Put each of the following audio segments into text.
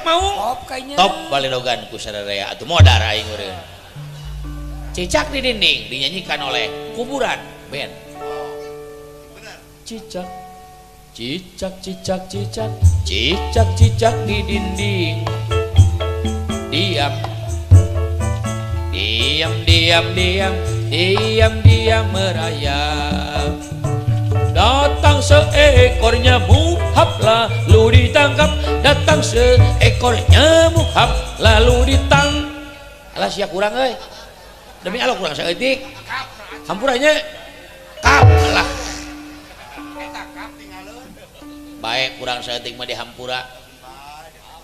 mau top balidogan ku sadaya atuh modar aing urang cicak di dinding dinyanyikan oleh kuburan band cicak cicak cicak cicak cicak cicak di dinding diam diam diam diam diam diam merayap datang seekor nyamuk hap lalu ditangkap datang seekor nyamuk hap lalu ditang alah sia kurang euy demi Allah kurang saeutik hampurannya kap alah baik kurang saeutik mah di hampura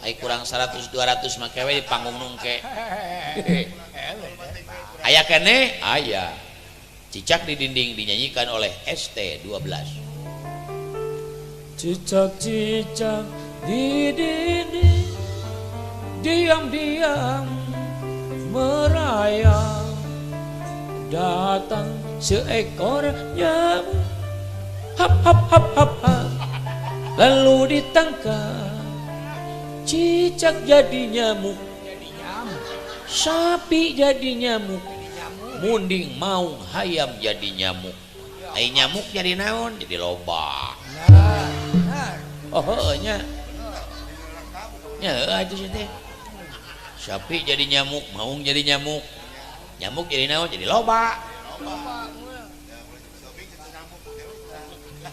ai kurang 100 200 make we di panggung nungke aya keneh aya cicak di dinding dinyanyikan oleh ST12 cicak cicak di dinding diam-diam merayap datang seekor nyamuk hap hap hap hap hap lalu ditangkap cicak jadi nyamuk sapi jadi nyamuk munding maung hayam jadi nyamuk ai nyamuk jadi naon jadi loba oh nya nya itu sih teh sapi jadi nyamuk maung jadi nyamuk nyamuk jadi naon jadi loba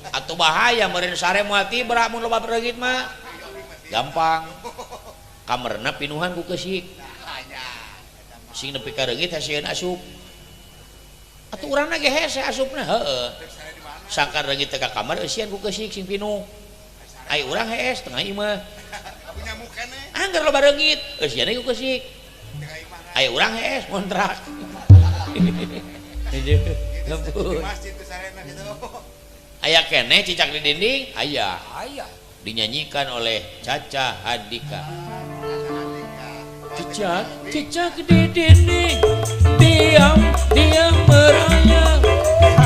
atau bahaya meureun sare moal tibra mun loba bereugit mah gampang kamarna pinuhan ku keusik sing nepi ka reugit hasieun asup atuh urangna ge hese asupna heueuh sangkan reugit teh ka kamar eusian ku keusik sing pinuh ai urang hees tengah imah nyamuk keneh anggar loba reugit eusian ku keusik ai urang hees ngontrak ampun aya keneh cicak di dinding aya dinyanyikan oleh Caca Handika cicak cicak di dinding diam diam merayap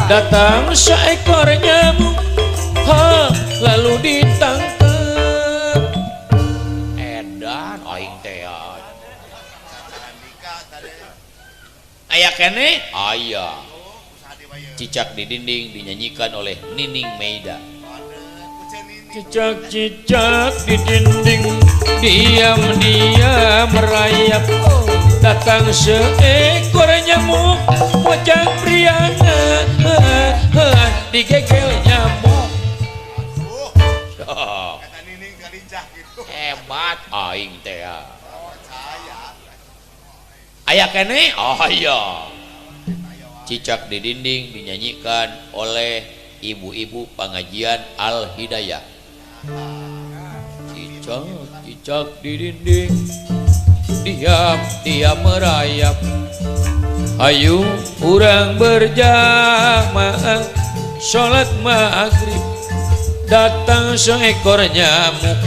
datang seekor nyamuk ha lalu ditangkap edan aing teh aya keneh aya cicak di dinding dinyanyikan oleh Nining Meida cicak cicak di dinding diam diam merayap datang seekor nyamuk wajah priana digegel nyamuk hebat aing teh aya keneh aya cicak di dinding dinyanyikan oleh ibu-ibu pengajian Al Hidayah cicak cicak di dinding diam diam merayap ayo urang berjamaah sholat maghrib datang seekor nyamuk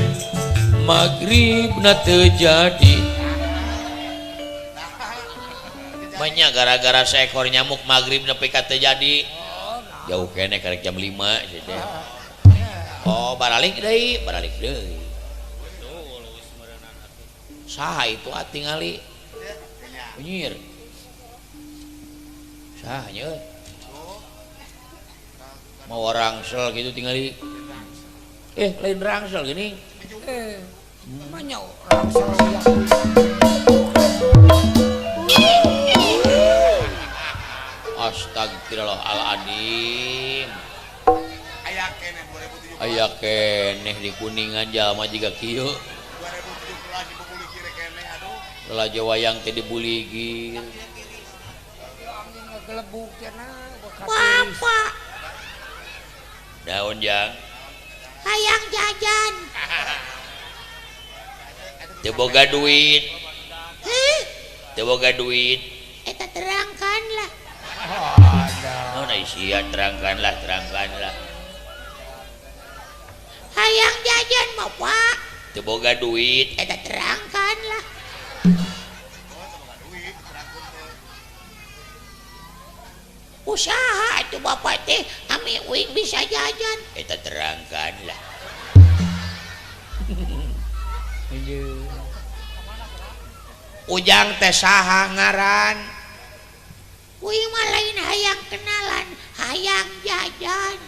maghrib na terjadi banyak gara-gara seekor nyamuk maghrib nepi ka terjadi jauh kene karek jam 5 oh baralik deui saha itu tingali nyir saha nya mau rangsel gitu tingali lain rangsel gini banyak rangsel ya astagfirullahaladzim aya keneh di Kuningan jalma jiga kieu 2017 dibuligi keneh aduh lalajo wayang teh dibuligi ngegelebuk cenah bapak daun jang hayang jajan teu boga duit teu boga duit eta terangkanlah oh sia terangkanlah hayang jajan mah pak teu boga duit eta terangkanlah usaha itu bapak teh ami uing bisa jajan eta terangkanlah Ujang teh saha ngaran? Kuy mah lain hayang kenalan, hayang jajan.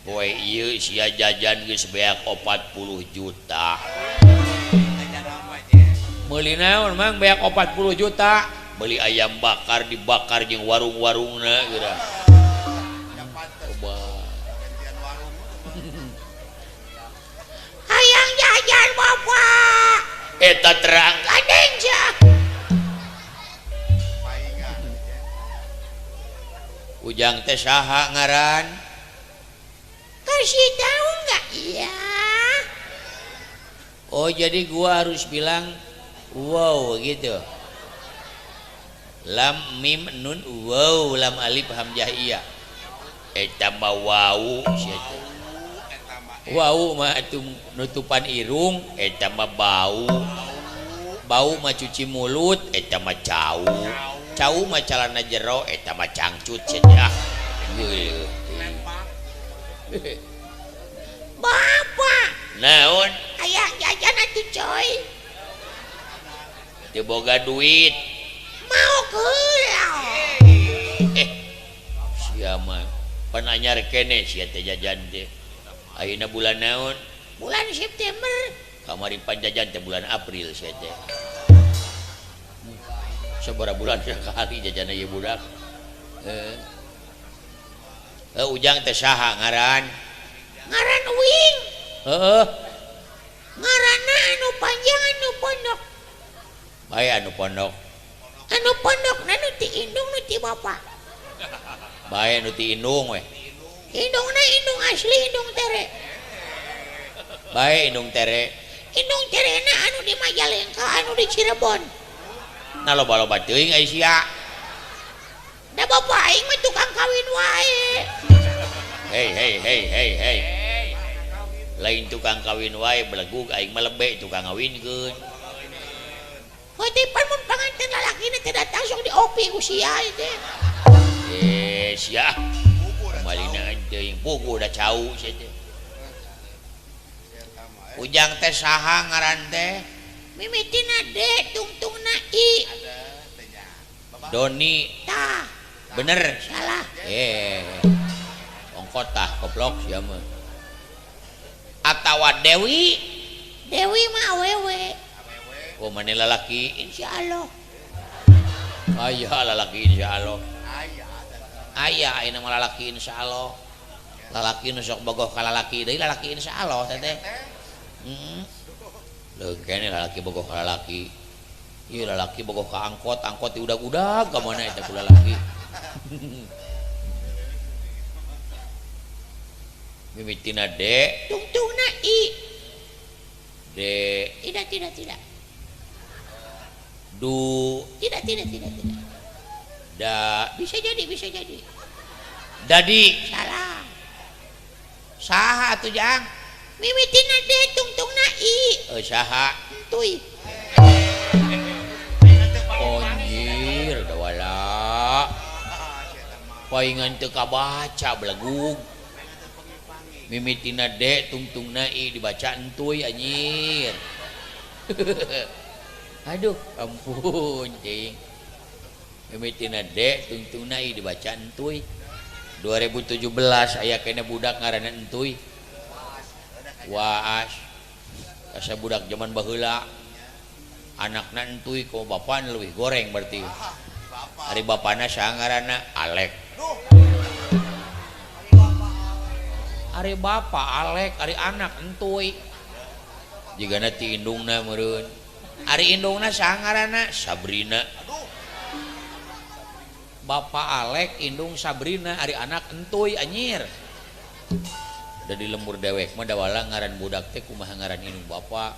Poe ieu sia jajan geus beak 40 juta. Meuli naon mang beak 40 juta? Beli ayam bakar dibakar jeung warung-warungna geura. Coba. Hayang jajan Bapak. Eta terang Kadeng sia. Ujang teh saha ngaran? Kasih tahu enggak? Iya. Oh jadi gua harus bilang wow gitu. Lam mim nun wow lam alif hamzah iya. Eta mah wow sia. Wow mah atuh nutupan irung, eta mah bau. Bau mah cuci mulut, eta mah cau. Cau mah calana jero, eta mah cangcut cenah. Bapak, Naon? hayang jajan atuh coy. Teu boga duit. Mau geula. Sia mah pananyar kene sia teh jajan teh. Ayeuna bulan naon? Bulan September. Kamari panjajan teh bulan April sia teh. Sabaraha bulan sakali jajan ieu budak. Ujang teh saha ngaran? Ngaran Uing. Heeh. Ngaranna anu panjang anu pondok. Bae anu pondok. Anu pondok nu ti indung nu ti bapak. Bae anu ti indung we. Indungna indung asli indung tere. Bae indung tere. Indung terena anu di Majalengka anu di Cirebon. Na loba-loba teuing ai sia. Da bapak aing mah tukang kawin wae. Hei. Lain tukang kawin wae belegug aing mah lebe tukang ngawinkeun. Hotepan mun panganten lalakina teh datang sok diopi ku sia teh. Sia. Malina teuing pugu da cau sia teh. Ujang teh saha ngaran teh? Mimitina de tungtungna i. Doni. Tah, Bener. salah. Ongkot tah goblok sia mah. Atawa Dewi. Dewi mah awewe. Oh mana lalaki? Insyaallah. Aya lalaki insyaallah. Aya ayeuna mah lalaki insyaallah. Lalaki nu sok bogoh ka lalaki deui lalaki insyaallah teh teh. Leung kene lalaki bogoh ka lalaki. Ieu lalaki bogoh ka angkot, angkot ti udag-udag ka mana eta ku lalaki. Mimitina de, Tungtungna i. de Tidak. du Tidak. da Bisa jadi. dadi Salah. saha atuh Jang? Mimitina de tungtungna i. Saha? Tuy. Anjir da wala. Paingan teu kabaca belegug. Mimitina de tungtungna i dibaca entuy anjir. Aduh ampun cing. Mimitina de tungtungna i dibaca entuy. 2017 aya kene budak ngaranna entuy. Waas. Asa budak zaman baheula. Anakna entuy ku bapana leuwih goreng berarti. Ari bapana saha ngaranna? Alek. Ari bapa Alek, ari anak entuy. Jigana ti indungna meureun. Ari indungna saha ngaranna? Sabrina. Bapa Alek, indung Sabrina, ari anak entuy anyir. Da di lembur dewek mah da wala ngaran budak teh kumaha ngaran indung bapa.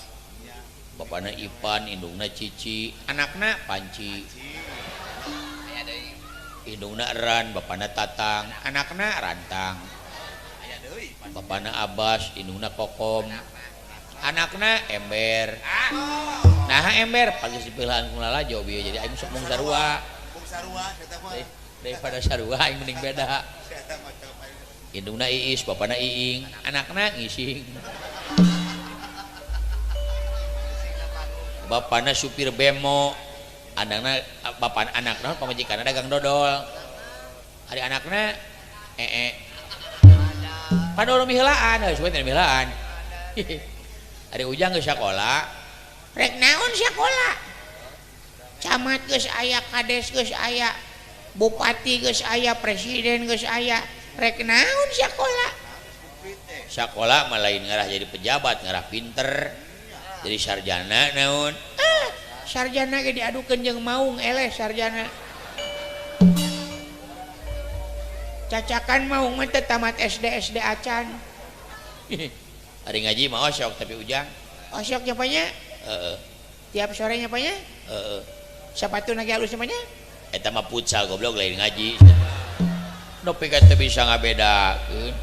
Bapana Ipan, indungna Cici, anakna Panci. Indungna Ran, bapana Tatang, anakna Rantang. Bapana Abbas, indungna Kokom, anakna Ember. Nah Ember pagi sipilahan kulala jauh bieu jadi aing sok mung sarua. Daripada sarua aing mending beda. Indungna Iis, bapana Iing, anakna Ngising. bapakna supir bemo, anakna bapak anakna pamajikanna dagang dodol. Ari anakna padahal mihelaan, sebenarnya mihelaan. Ari Ujang geus sakola, rek naon sakola camat geus aya kades geus aya bupati geus aya presiden geus aya rek naon sakola sakola mah lain ngarah jadi pejabat, ngarah pinter, jadi sarjana naon. sarjana ge diadukeun jeung maung eleh sarjana cacakan maung mah teh tamat SD acan. Ari ngaji mah osok tapi Ujang. Osok nyapanya? Tiap sore nyapanya? Sepatu lagi halus nyapanya? Eta mah futsal goblok lain ngaji. Nopi teh bisa ngabedakeun.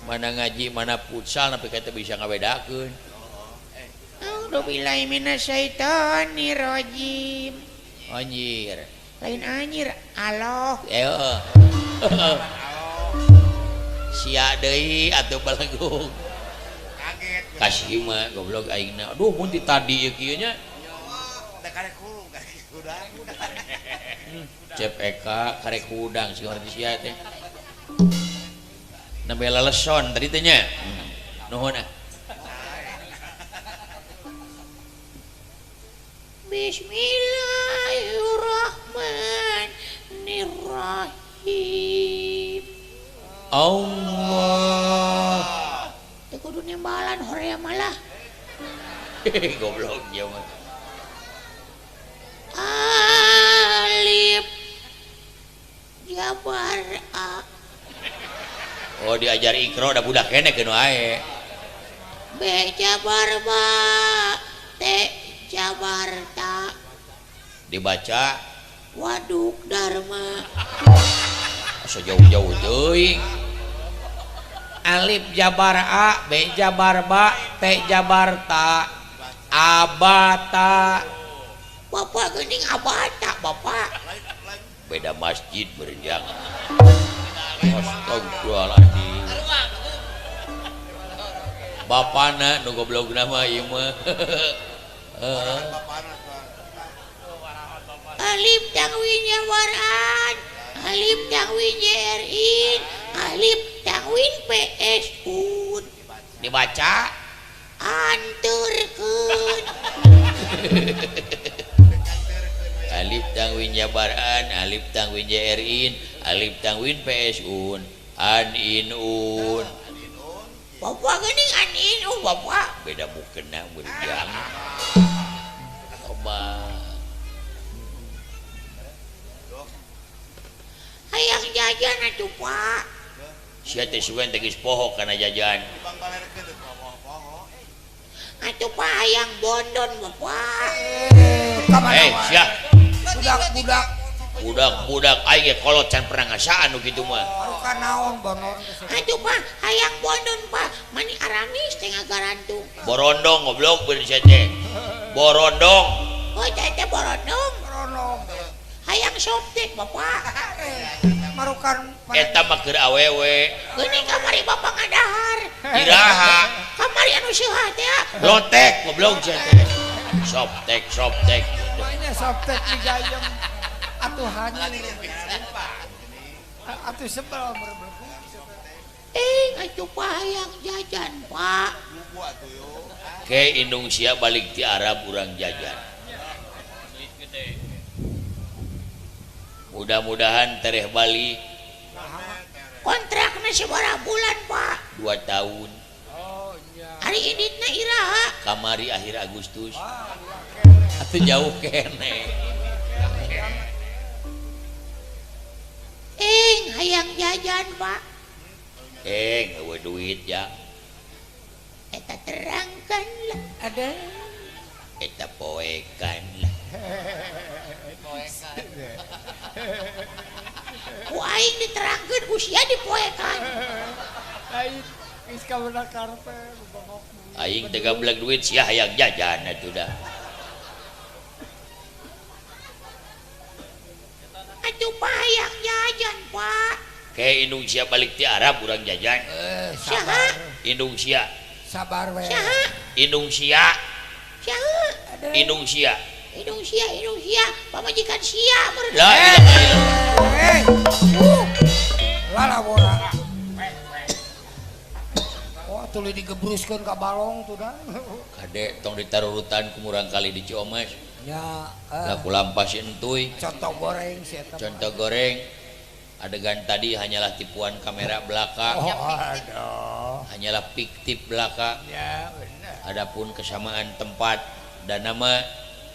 Mana ngaji mana futsal nopi teh bisa ngabedakeun. A'udzubillahi minasyaitonir rajim. Anjir. Lain anjir, Allah. Sia deui atuh balagung. Kaget. Kasih mah goblok aingna. Aduh mun ti tadi ieu kieu nya. Teh karek hudang, Cep Eka karek hudang si ngarti sia teh. Nembe leleson tadi teh nya. Nuhun ah. Bismillahirrahmanirrahim. Allah. Teu kudu nembalan horea malah. Goblok ya mah. Alif Jabar A. Oh diajar Ikro da budak kene keun wae. B Jabar Ba. T Jabar Ta. Dibaca Waduk Dharma. asa jauh-jauh teuing. Alif Jabar A, B Jabar Ba, T Jabar Ta, Abata. Bapak geuning Abata, Bapak. Beda masjid berjang. Astagfirullahaladzim. Bapana nu goblokna mah ieu mah. Alif tanwin Jabaran, alif tanwin JRIN, alif tanwin PS Un. Dibaca Anturkeun. alif tanwin Jabaran, alif tanwin JRIN, alif tanwin PSUN, aninun. Bapak geuning aninun, Bapak. Beda mukena berjang. Coba Hayang jajan atuh, Pak. sia teh sugan teh geus poho kana jajan. Atuh Pak hayang bondon, Bapak. Sia Budak-budak budak-budak aing ge kolot can pernah ngasaan nu kitu mah. arukan naon bondon. Atuh Pak hayang bondon, Pak. Mani aramis teh ngagarantung. Borondong goblok beureun sia teh. Borondong. Oh, teh borondong. Hayang softtek, Bapak. Marukan Eta mah keur awewe. geuning kamari Bapak ngadahar. Iraha. Kamari anu seuha teh. Lotek goblok sia teh. Softtek. Mainnya softtek di gayung atuhannya atuh sebel berbelku Atuh Pak hayang jajan, Pak. Ke indung sia balik ti Arab urang jajan. Mudah-mudahan tereh balik Kontrakna sabaraha bulan, Pak? 2 tahun. Hari iditna iraha. Kamari akhir Agustus. Atuh jauh kene. Hayang jajan, Pak. Eueuh duit ya. Eta terangkan lah. Ada. Eta poekan lah. Ku aing diterangkeun ku sia dipoekan. aing geus kabeuna karpe bengok Aing teh gablek duit sia hayang jajan atuh dah. Atuh Pak hayang jajan, Pak. Ke indung sia balik ti Arab urang jajan. Saha? Indung sia Sabar we. Saha? Indung sia Saha? indung sia Hidung sia, pamajikan sia meureun. la ilaha illallah Hei. Lala bora. Oh, tuluy digebruskeun ka balong tuh dah. kade tong ditarurutan kumurang kali di Ciomas Ya, laku lampas entuy contoh goreng sih eta. contoh goreng adegan tadi hanyalah tipuan kamera belaka Oh, aduh. hanyalah fiktif belaka Ya, benar. adapun kesamaan tempat dan nama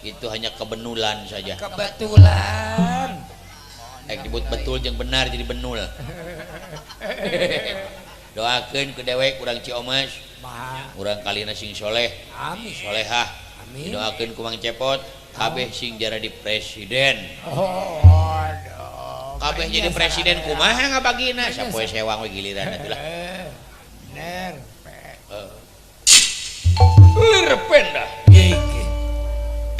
itu hanya kebenulan saja Kebetulan. disebut betul jeung benar jadi benul doakeun ku dewek urang Ciomas Mah, urang kalina sing soleh amin. solehah Amin. doakeun ku Mang Cepot kabeh sing jadi presiden Oh, aduh. kabeh jadi presiden kumaha ngabagina sapoe sewang we giliran atuh lah Bener. lirpen dah Iki.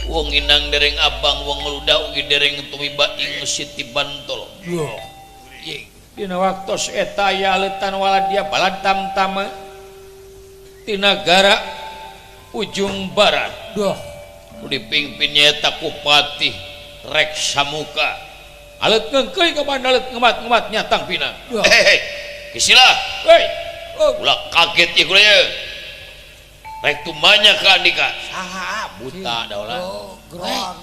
wong inang dereng abang wong ngeluda ugi dereng tumiba ing Siti Bantol Yo. dina waktos eta yaleutan waladia balad tamtama ti nagara ujung barat Duh. dipingpinnya eta ku Patih Reksamuka alet ngengkeuy ka mana alet ngemat-ngemat nyatang pina Wah. hei kisila hei ulah kaget ieu kuliah rek tumanya ka andika saha buta da ulah Oh, geron.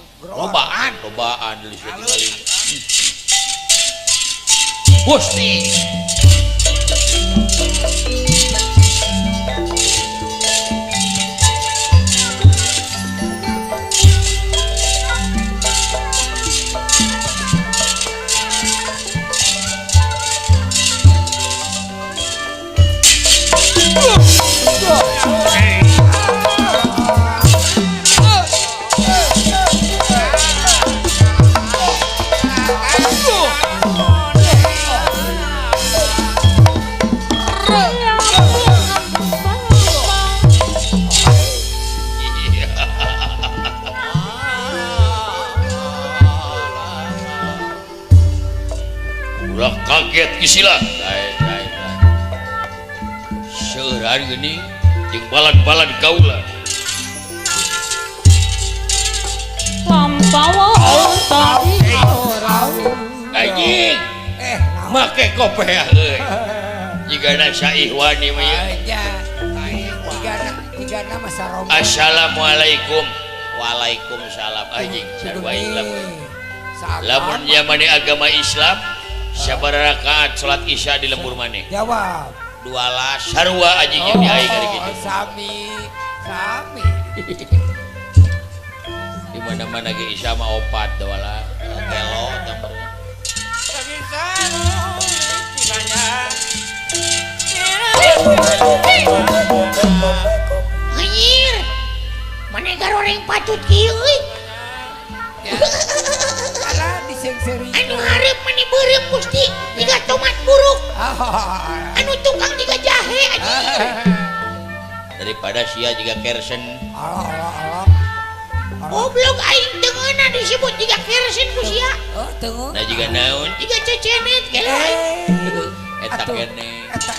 lobaan deui sekali Gusti ulah kaget kisila seueur hari geuning jeung balad-balad kaula lampawa tadi anjing make kopea euy jigana saihwani mah ieu. Aja. Tiga nama saroma. Assalamualaikum waalaikumsalam anjing sarua lamun lamun zamane agama Islam sabaraha rakaat salat Isya di lembur maneh Jawab. 12 sarua anjing yang diai kali kitu Sami. di mana-mana ge Isya mah opat da wala telo tambah Anjir. Mana garoreng patut kieu euy. Alah disengseri. Anu hareup mani beureum Gusti, jiga tomat buruk. Anu tukang jiga jahe anjir. daripada sia juga kersen Allah. Goblok aing teu ngeuna disebut jiga kersen ku sia. Oh, tunggu. nah juga naon Jiga cecenet kene aing. eta Atuh. kene Eta.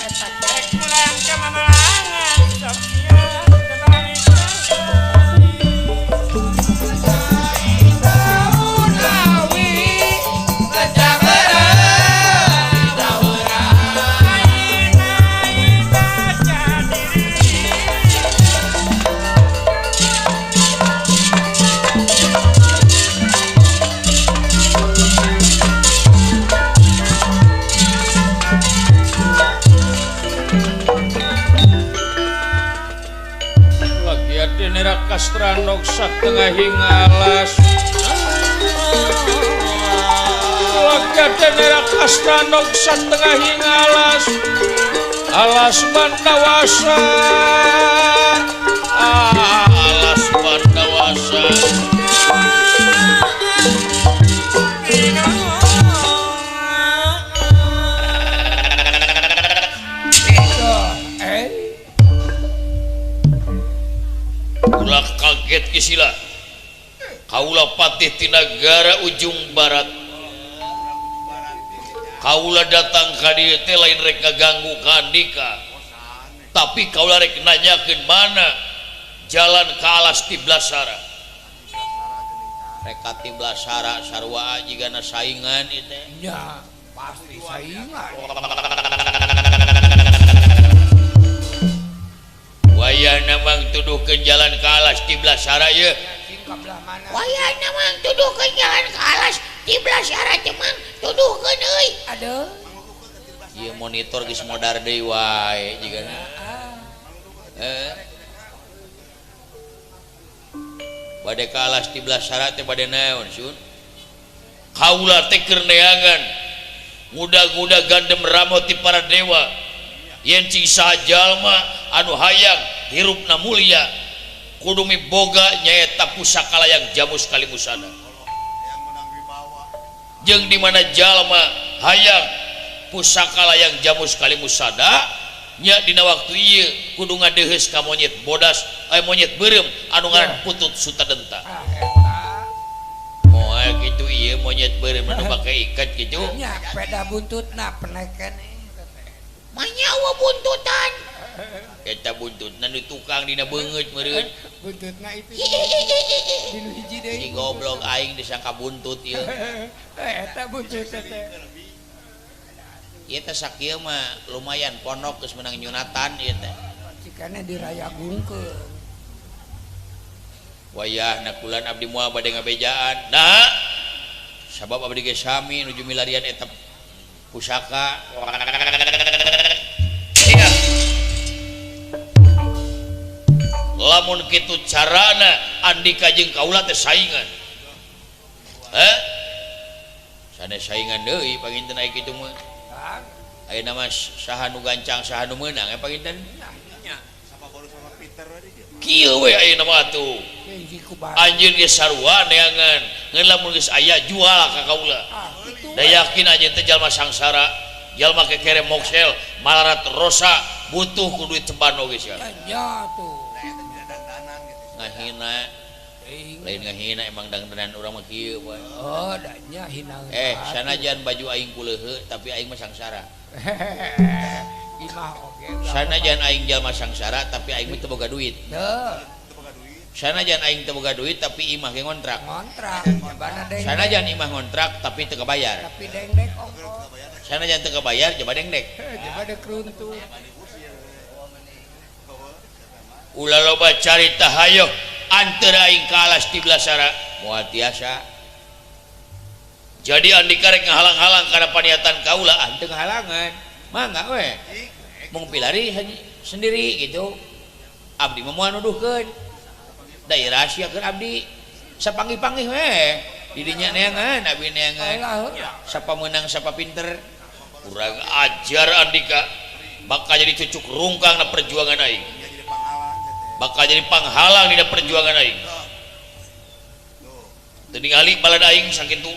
Kastranok satengah hingalas Lagadenera kastranok satengah hingalas alas bandawasa alas bandawasa ulah kaget kisila kaula patih ti nagara ujung barat kaula datang ka dieu teh lain rek ngaganggu ka andika tapi kaula rek nanyakeun mana jalan ke alas Tiblasara. Rek ka Tiblasara sarua jigana saingan ieu teh. Ya, pasti saingan. Wayahna mang tuduhkeun jalan ke alas Tiblasara ye. Singka belah mana? Wayahna mang tuduhkeun jalan ke alas Tiblasara teh mang tuduhkeun euy. Aduh. Ieu monitor geus modar deui wae jigana. Bade ka alas Tiblasara teh bade naon sun? Kaula teh keur neangan mudah-mudah gandem ramo ti para dewa yen cing saha jalma anu hayang hirupna mulia kudu miboga nyaeta pusaka layang jamus kalimusana. Jeung di mana jalma hayang pusaka layang jamus kalimusada nya dina waktu ieu kudu ngadeheus ka monyet bodas monyet beureum anu ngaran Putut Sutadenta. Moal kitu ieu monyet beureum anu make ikat kitu. Nya peda buntutna peneken. Manyawa buntutan. Eta buntutna nu tukang dina beungeut meureun. Buntutna itu. Dinu hiji deui. Si goblok aing disangka buntut ieu. Eta buntutna teh. Ieu teh sakieu mah lumayan ponok geus meunang nyunatan ieu teh. Cikana dirayagungkeun. Wayahna kulan abdi moal bade ngabejaan. Nah, sabab abdi ge sami nuju milarian eta pusaka. Ingat. Lamun kitu carana Andika jeung kaula teh saingan. Sanes saingan deui panginten aya kitu mah. Ayeuna mah saha nu gancang saha nu meunang panginten. Kieu we ayeuna mah atuh. Anjeun ge sarua neangan ngeun lamun geus aya jual ka kaula. Da yakin anjeun teh jalma sangsara, jalma kekere moksel, malarat rosa, butuh ku duit ceban oge sia. Ya tuh. Ngahina lain ngahina emang dangdanan urang mah kieu we. Oh, danya hina. Sanajan baju aing kuleuheu tapi aing mah sangsara. Imah oge. Sanajan aing jalma sangsara tapi aing mah teu boga duit. Teu. Sanajan aing teu boga duit tapi imah ge ngontrak. Ngontrak, jabana deng. Sanajan imah ngontrak tapi teu kabayar. Tapi deng-deng ongkos. Sanajan teu kabayar coba dengdek. Jabana keruntuh. Ulah loba carita hayo antara aing ka alas Tiblasara moal tiasa. Jadi Andika rek ngahalang-halang kana paniatan kaula teu halangan. Mangga we. Mung pilari sendiri gitu. Abdi mah moal nuduhkeun. Da ieu rahasiakeun abdi. Sapanggih-panggih we. Di dinya neangan abdi neangan. Sapa meunang sapa pinter. Urang ajar Andika bakal jadi cucuk rungkang na perjuangan aing. Bakal jadi panghalang dina perjuangan aing. Teu ningali balad aing sakitu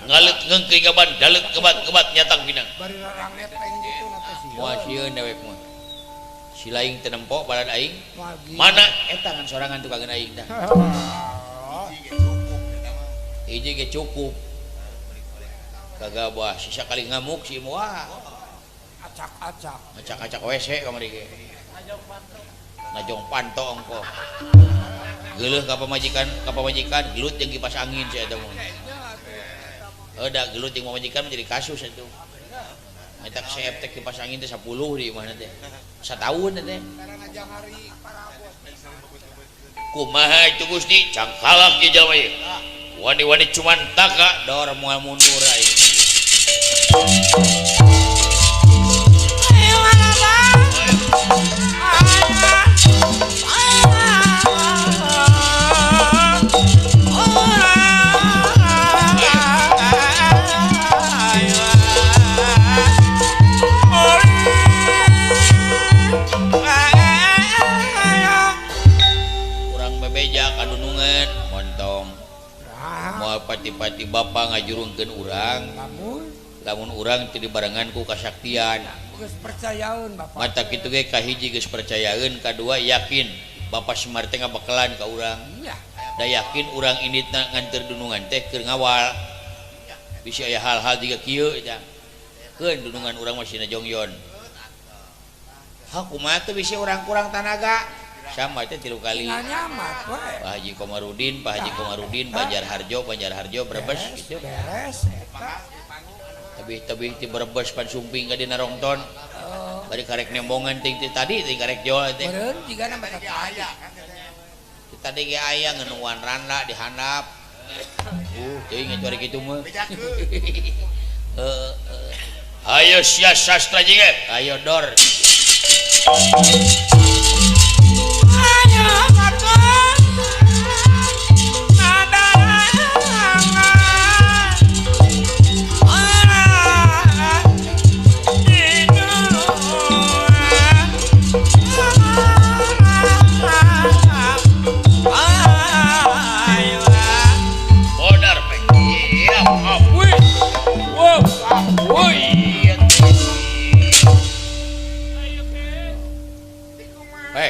ngaleut ngeungkeuy ngaban daleut kebat nyatang pinang. Bari raranget aing gitu na teh sieun. Moal sieun dewek mah. Si laing teu nempo balad aing. Magi. Mana eta ngan sorangan tukangan aing tah. Hiji ge cukup. Kagak buah sisa kali ngamuk si moal. Acak-acak. Acak-acak WC kamari ge. Najong panto engko. Geuleuh ka pamajikan gelut jeung kipas angin sia eta mah. Da gelut jeung pamajikan menjadi kasus itu. Eta CF teh kipas angin teh 10 di imahna teh. Sataun teh. Kumaha itu Gusti cangkalak ge jalma ieu. Wani-wani cuman taka dor moal mundur aing. Pati-pati bapa ngajurungkeun urang lamun urang teu dibarengan ku kasaktian geus percayaeun Bapak mata kitu ge kahiji geus percayaeun kadua yakin Bapak Semar teh ngabakalan ka urang da yakin urang inditna nganteur dunungan teh keur ngawal bisi aya hal-hal jiga kieu eta keun dunungan urang mah sina jongyon Aku mah teu bisi orang kurang tanaga. Sama itu 3 kali. Tinggal nyamat we. Pak Haji Komarudin, Banjar Harjo, Brebes gitu. Beres eta. Tapi ti Brebes pan sumping ka dina rongton. Bari karek nembongan ting tadi ting karek jual teh. Beureun jigana mah aya. Tadi ge aya ngeunuan randa dihandap. Teuing atuh ari kitu mah. Ayo sia sastra jiga. Ayo dor.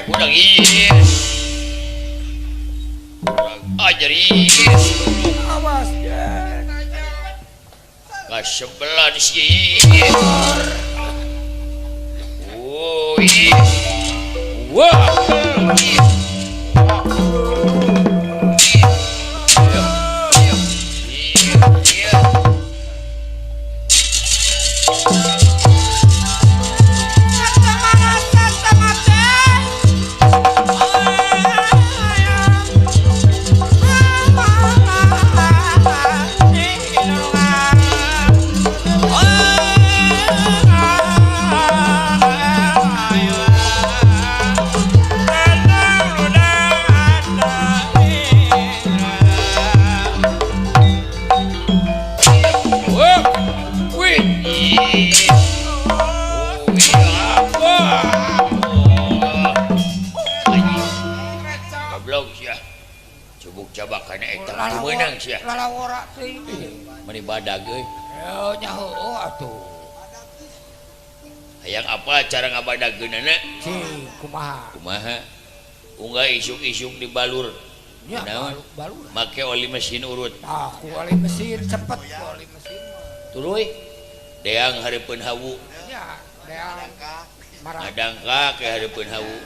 Udang iya. Ajar iya. Awas ya. Kasebelan sih. Oh iya. Wah. Cabakan eta meunang sia. Lalawora teuing. Meni badag euy. Yo nyaho atuh. Hayang apa cara ngabadageunana? Cing kumaha? Kumaha? Unggah isuk-isuk di balur. Nya Naon? balur. Make oli mesin urut. Tah ku oli mesin cepet ku oli mesin. Tuluy. Deang hareupeun hawu. Ya, deang marah Ngadangka ke hareupeun hawu.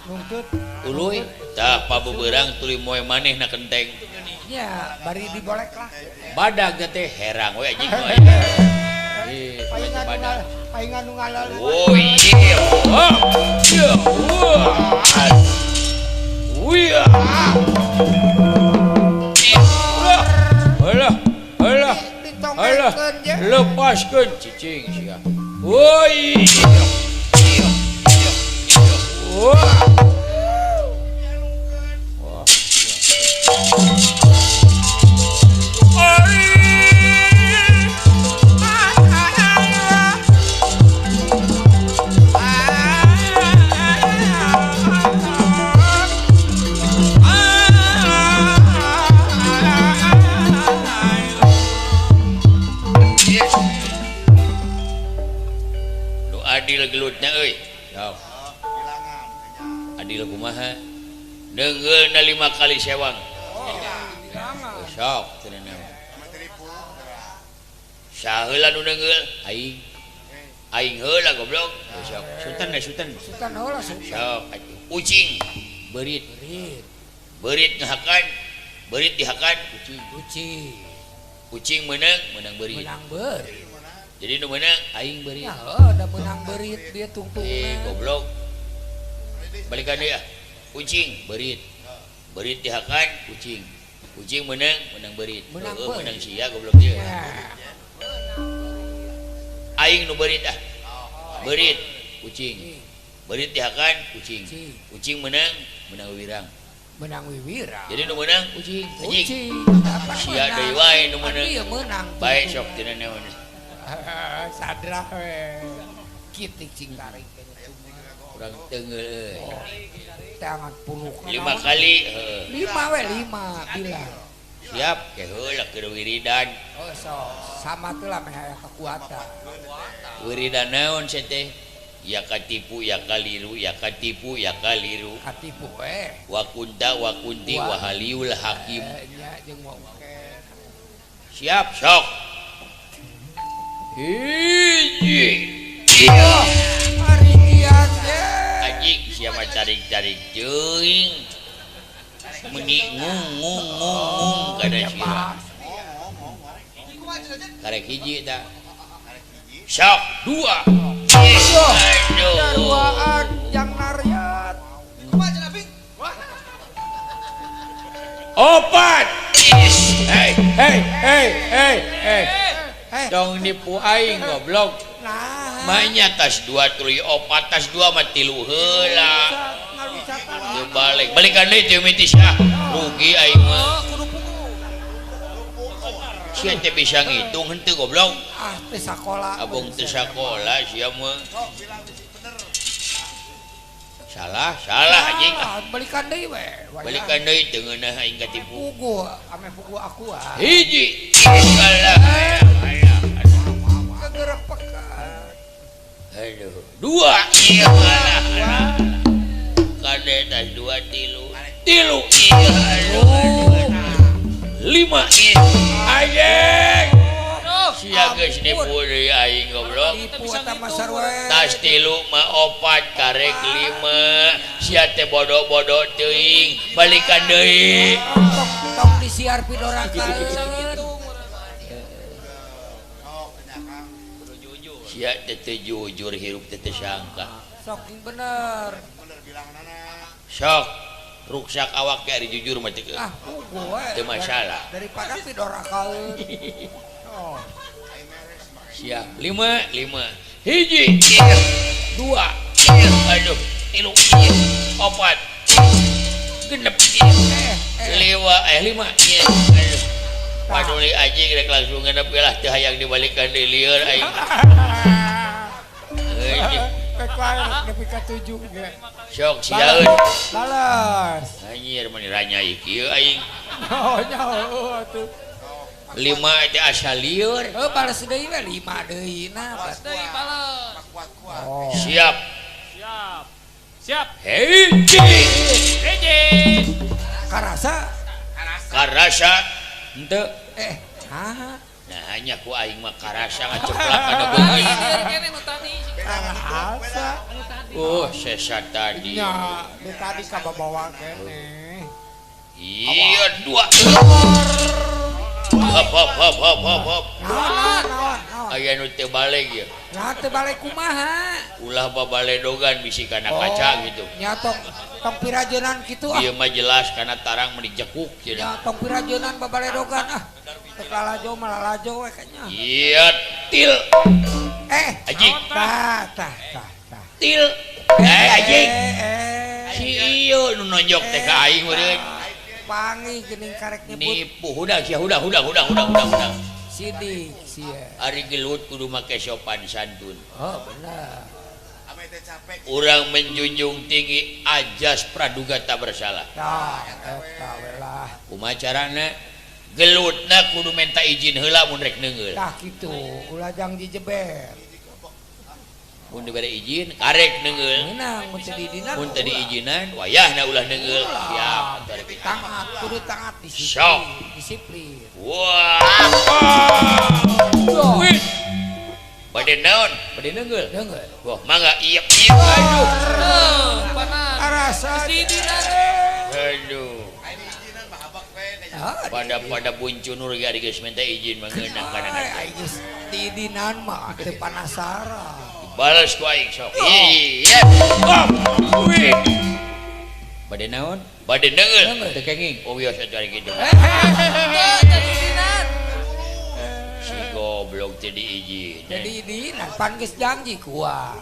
nuntut. Tuluy. Tah pabebeurang tuluy moe manehna kenteng. Ya, bari dibolek lah. Badag teh herang we anjing we. Paingan nu ngalal. Oh iya. Oh. Iya. Wah. Alah. Lepaskeun cicing sia. Woi. Wah. Adil gelutnya euy. Sok. Adil kumaha? Neungeulna 5 kali sewang. Sok cenah. Saheula nu neungeul? Aing. Aing heula goblok. Sok. Sultan. Sultan heula sultan. Sok atuh. Ucing. Beurit. Beurit ngahakan. Beurit dihakan ucing. Ucing menang beurit. Menang beurit. Jadi nu meunang aing beurit. Ya, da menang beurit dia tungtungna. Goblok. Balikan deui ah. Ucing beurit. Beurit dihakan ucing. Ucing menang beurit. Menang sia goblok ieu. Aing nu beurit ah. Beurit ucing. Beurit dihakan ucing. Ucing menang wirang. Menang wiwirang. Jadi nu meunang ucing. Ucing. Sia deui wae nu meunang. Ieu meunang. Bae sok tina naon. Sadrah we. Kitik cing tarik. Urang teungeul euy. Tangan puluk. 5 kali. 5 we 5 bilang. Siap ke heula keur wiridan. Oh so, sama tuh lah meh aya kekuatan. Wiridan naon sia teh? Ya katipu ya kaliru ya katipu ya kaliru. Katipu we. Wa kunta wa kunti wa haliul hakim. Nya jeung mau. Siap sok. Hiji. Hari kiat ye. siapa tarik-tarik jeung meni ngung kada sira karek hiji ta sok dua daruaan yang naryat opat dong nipu aing goblok mahnya tas 2 tuluy opat tas 2 mah 3 heula teu balikan deui teu miti sia rugi aing mah sia teh bisa ngitung henteu goblok teh sakola abong teu sakola sia mah salah anjing balikan deui we balikan deui teu ngeunah aing katipu pugu ame pugu aku hiji salah kegerepekan aduh 2 iya kade tas 2 tilu iya aduh 5 anjing sia geus nipu deui aing goblok nipu eta mah sarua tas 3 mah 4 karek 5 sia teh bodoh-bodoh teuing balikan deui tong disiar pidorakan sia teh teu jujur hirup teh teu sangka sok bener sok ruksak awak ge ari jujur mah teu pugu we teu masalah daripada pidorakan sia 5 hiji 2 aduh 3 4 genep 5 aduh paduli anjing rek langsung ngenep lah teu hayang dibalikan deui lieur aing nepi ka 7 ge sok siaeun balas anjir mani ranyai kieu aing nyaho atuh 5 teh asal lieur balas deui we 5 deui nah balas deui balas siap hiji karasa henteu nah hanya ku aing mah karasa ngaceplak kana beungeut karasa sesa tadi nya tadi ka bawa kene iya 2 hop aya nu teu balik ya nah teu balik kumaha ulah babaledogan bisi kana kaca gitu nya tong pirajeunnan kitu ieu mah jelas kana tarang meni jekuk nya tong pirajeunnan babaledogan teu kalajo malalajo we kanya iya til anjing tah til anjing si ieu nu nonjok teh ka aing meureun pangi geuning karek nyebut nipu hudah sidik sia ari gelut kudu make sopan santun benar urang menjunjung tinggi ajas praduga tak bersalah eta we lah kumaha carana gelutna kudu minta izin heula mun rek neungeul tah kitu ulah jang dijeber mun dibere izin karek neungeul meunang mun teu didinan mun teu diizinan wayahna ulah neungeul siap atuh rek taat kudu taat Sok. disiplin wah wih bade naon bade neungeul deungeul wah mangga iep aduh arasa didinan aduh pada buncunur ge ari geus minta izin mah ngeunah kana geus didinan mah teu panasaran balas ku aing sok iya wih bade naon bade neungeul teu kenging oh biasa cari kitu si goblok teh diizin jadi didinan pan geus janji kuah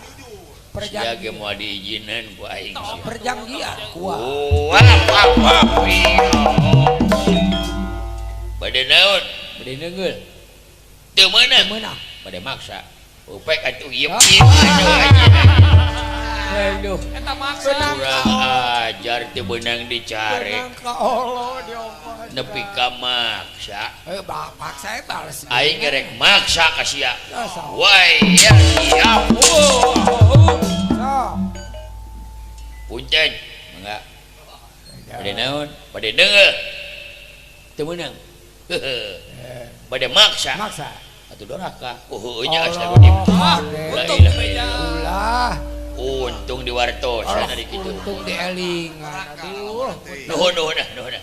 sia ge moal diizinan ku aing perjanjian kuah bade naon bade neungeul teu meunang bade maksa upek atuh ieu aduh eta maksa kurang ajar teu beunang dicari ka Allah diompah nepi ka maksa bapak saya balas aing rek maksa ka sia sok wai ya siap punten mangga bade naon bade neungeul teu meunang bade maksa maksa atuh doraka heuh nya astaga ulah untung diwartosan ari kitu untung dielingan aduh nuhun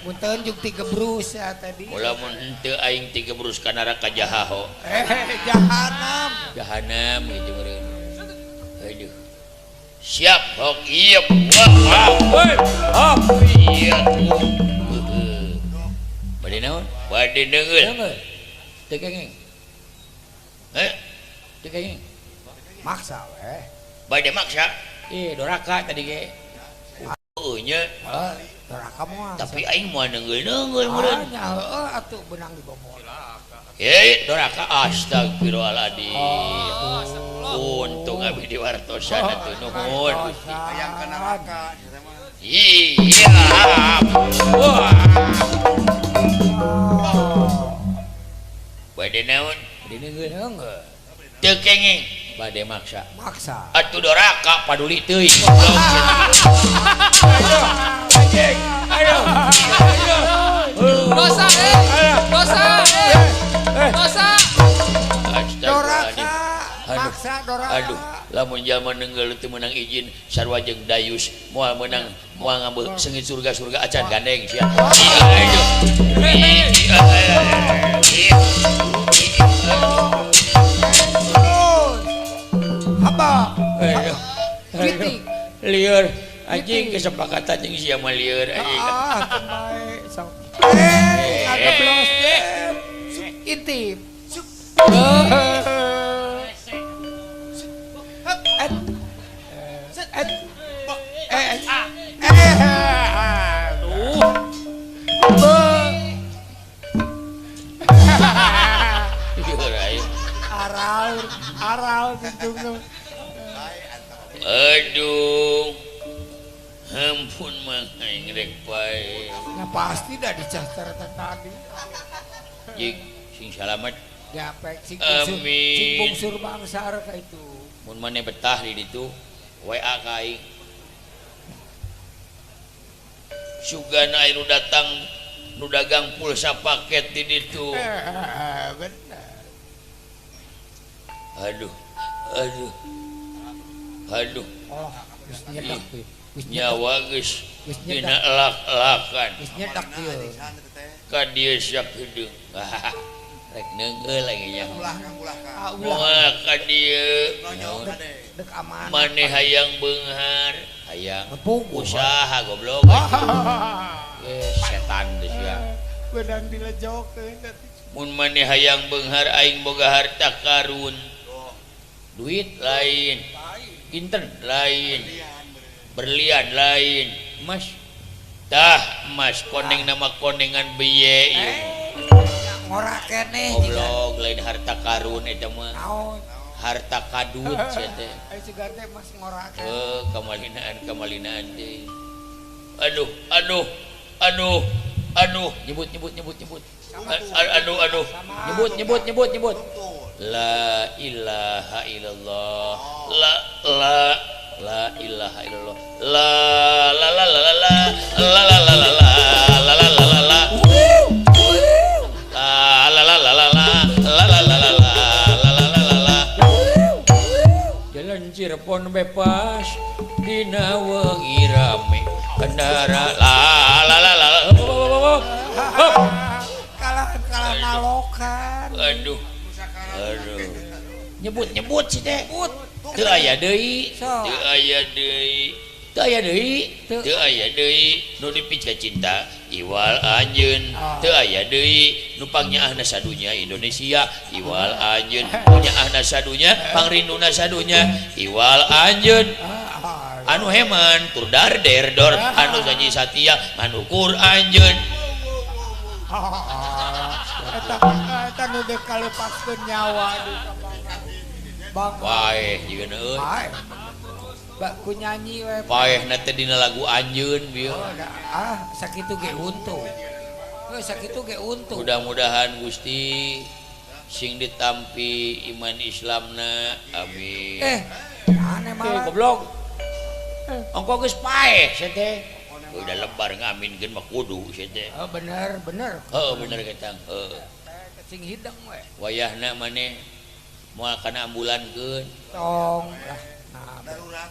punten juk ti gebrus ya tadi lamun henteu aing ti gebrus ka neraka jahaho jahanam gitu meureun aduh siap hok iya wah iya bade naon bade neungeul teu kenging teu kenging maksa weh bade maksa doraka tadi ge nya doraka moal tapi aing moal neungeul meureun heueuh atuh benang di bawah doraka astagfirullahaladzim untung abdi diwartosan atuh nuhun hayang ka neraka iya bade naon bade neungeul teu kenging bade maksa atuh doraka paduli teuing ayo dosa doraka maksa doraka aduh lamun jalma neungeul teu meunang izin sarua jeung dayus moal meunang moal ngambil seungit surga acan gandeng sia aduh apa kritik lieur anjing kesepakatan jeung sia mah lieur anjing bae sok ngadeblos intip aral gitu aduh ampun mah aing rek bae nah pasti dah dicaster tadi jik sing salamet ya pek sing amin bungsur bangsar ka itu mun maneh betah di ditu WA ka aing sugana aing nu datang nu dagang pulsa paket di ditu bener aduh oh geus nyedak nyawa geus dina elak-elakan geus nyedak ieu ka dieu sak hideung rek neungeul lagi nya ulah ka dieu dek aman maneh hayang beunghar hayang usaha goblok setan deus ya beudang dilejokeun mun maneh hayang beunghar aing boga harta karun duit lain kinten lain berlian lain emas tah emas koneng nama konengan beye ngora keneh goblok lain harta karun eta mah harta kadut sia teh ai siga teh mas ngora kamalinaan teh aduh nyebut aduh nyebut la ilaha illallah la ilaha illallah jalan Cirebon bebas dina wengi rame kendaraan kalah ngalokan aduh nyebut sih teh teu aya deui nu dipicca cinta iwal anjeun teu aya deui nu pangnyaahna sadunya Indonesia iwal anjeun nyaahna sadunya pangrinuna sadunya iwal anjeun anu heman tur darderdor anu janji satia anu kur anjeun eta nu dek kalepaskeun nyawa di bang paeh jigeun euy bak ku nyanyi we paeh na teh dina lagu anjeun bieu sakitu ge untung sakitu ge untung mudah-mudahan Gusti sing ditampi iman Islamna amin aneh malah goblok ongko geus paeh sia teh udah lebar ngaminkeun mah kudu sia teh bener bener ketang sing hidang we wayahna maneh moal kana ambulankeun tong lah nah darurat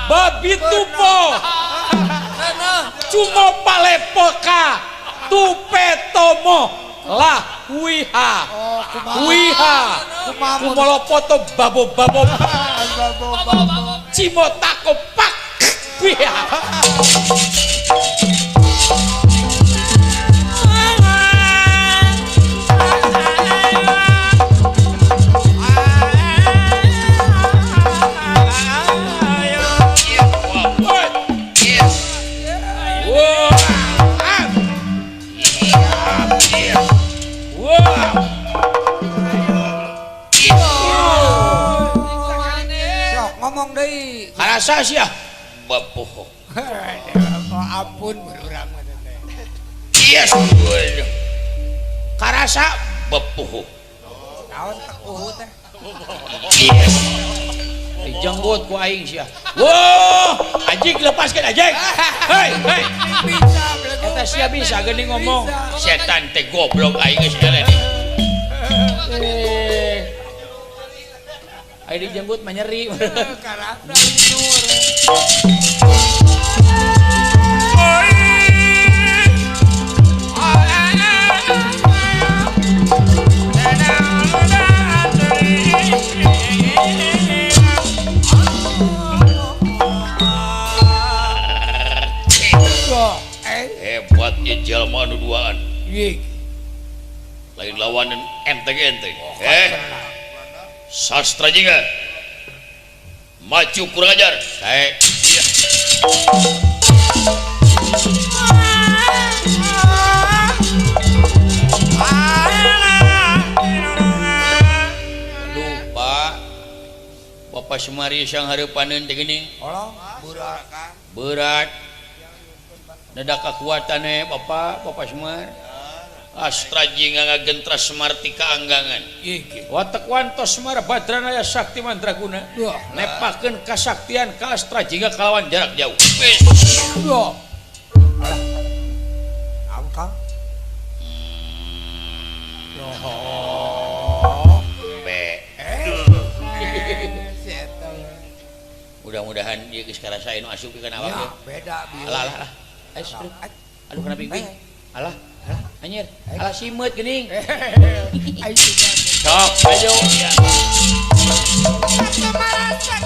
bitupo cuma palepeka tupetomo lah wiha wiha kumolopoto babo cimotako pak wiha ngomong deui. karasa sia bapuh Ampun urang mah teh. yes karasa bapuh Naon tekuh teh? yes jenggot ku aing sia wah anjing lepaskan anjing hei hei Bisa belego. eta sia bisa geuning ngomong Bisa. setan teh goblok aing geus eleh Ayo dijemput menyeri. Karakter nur. Hebatnya jalma anu duaan. Iya. Lain lawanan enteng-enteng. Sastra juga maju kurang ajar saya iya. Aduh Pak Bapak Semari sang harapaneun teh geuning berat nada kekuatannya Bapak Semar Astra jingga ngagentras Semarti kaanggangan watak wantos Semar Badranaya Sakti Mandraguna nepakeun kasaktian ka Astra jingga kalawan jarak jauh Angka. mudah-mudahan ieu geus karasain asup ka awak Ya, beda bieu. alah aduh kena pingping alah anjir alah simet geuning Ai juga. sok ayo ya Marasa